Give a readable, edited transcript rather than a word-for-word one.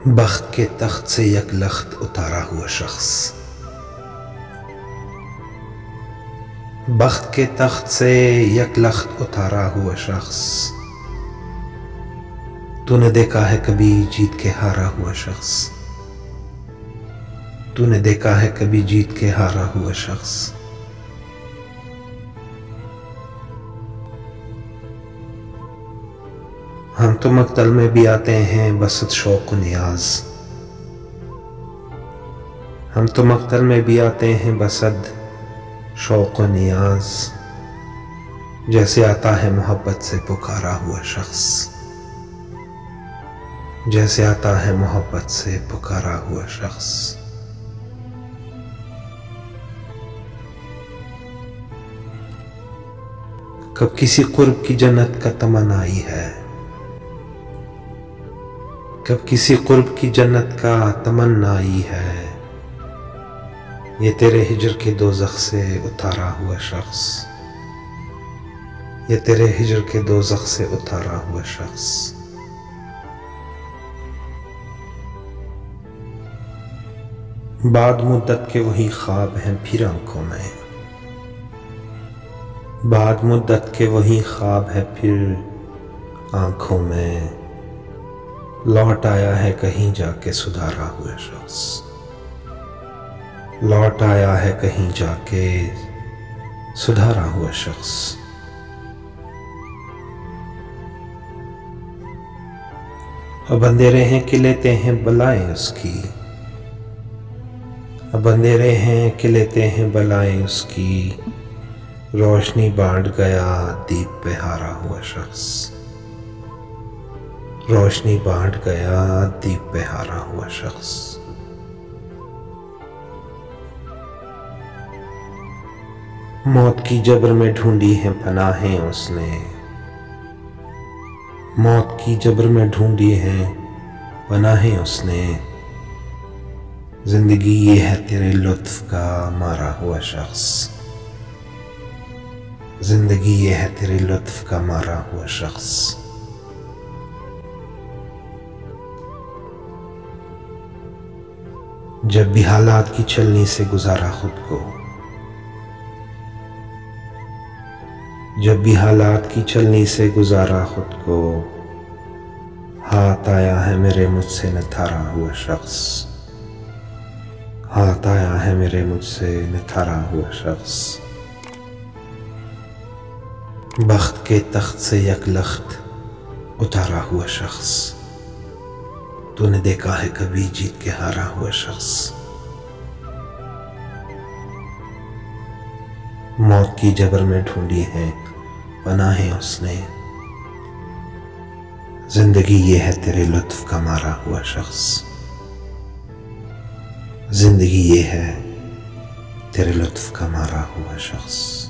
बख्त के तख्त से यकलख्त उतारा हुआ शख्स, बख्त के तख्त से यकलख्त उतारा हुआ शख्स। तूने देखा है कभी जीत के हारा हुआ शख्स, तूने देखा है कभी जीत के हारा हुआ शख्स। हम तो मक्तल में भी आते हैं बसत शौक नियाज, हम तो मक्तल में भी आते हैं बसत शौक नियाज। जैसे आता है मोहब्बत से पुकारा हुआ शख्स, जैसे आता है मोहब्बत से पुकारा हुआ शख्स। कब किसी कुर्ब की जन्नत का तमन्ना आई है, कब किसी कुर्ब की जन्नत का तमन्ना आई है। ये तेरे हिजर के दोज़ख से उतारा हुआ शख्स, ये तेरे हिजर के दोज़ख से उतारा हुआ शख्स। बाद मुद्दत के वही ख्वाब हैं फिर आंखों में, बाद मुद्दत के वही ख्वाब है फिर आंखों में। लौट आया है कहीं जाके सुधारा हुआ शख्स, लौट आया है कहीं जाके सुधारा हुआ शख्स। अब अंधेरे हैं कि लेते हैं बलाएं उसकी, अब अंधेरे हैं कि लेते हैं बलाएं उसकी। रोशनी बांट गया दीप पे हारा हुआ शख्स, रोशनी बांट गया दीप पे हारा हुआ शख्स। मौत की जबर में ढूंढी है पनाहें उसने, मौत की जबर में ढूंढी है पनाहें उसने। जिंदगी ये है तेरे लुत्फ का मारा हुआ शख्स, जिंदगी ये है तेरे लुत्फ का मारा हुआ शख्स। जब भी हालात की छलनी से गुजारा खुद को, जब भी हालात की छलनी से गुजारा खुद को। हाथ आया है मेरे मुझसे निथारा हुआ शख्स, हाथ आया है मेरे मुझसे निथारा हुआ शख्स। बख्त के तख्त से यकलख्त उतारा हुआ शख्स, तूने देखा है कभी जीत के हारा हुआ शख्स। मौत की जबर में ढूंढी है पनाहें उसने। जिंदगी ये है तेरे लुत्फ का मारा हुआ शख्स, जिंदगी ये है तेरे लुत्फ का मारा हुआ शख्स।